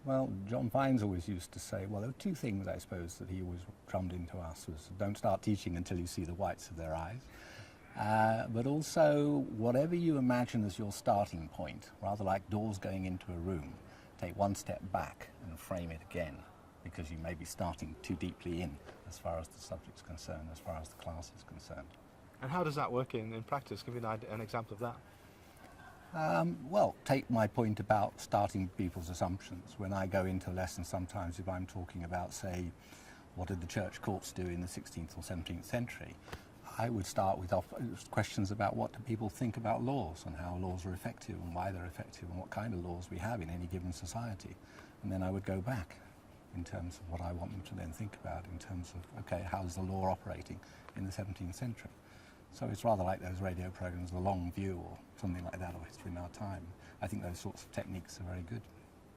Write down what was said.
Well, John Vines always used to say, well, there were two things, I suppose, that he always drummed into us was don't start teaching until you see the whites of their eyes. But also, whatever you imagine as your starting point, rather like doors going into a room, take one step back and frame it again, because you may be starting too deeply in as far as the subject's concerned, as far as the class is concerned. And how does that work in practice? Give me an example of that. Well, take my point about starting people's assumptions. When I go into a lesson, sometimes if I'm talking about, say, what did the church courts do in the 16th or 17th century, I would start with questions about what do people think about laws and how laws are effective and why they're effective and what kind of laws we have in any given society. And then I would go back in terms of what I want them to then think about in terms of, okay, how's the law operating in the 17th century? So it's rather like those radio programs, The Long View or something like that, or History in Our Time. I think those sorts of techniques are very good.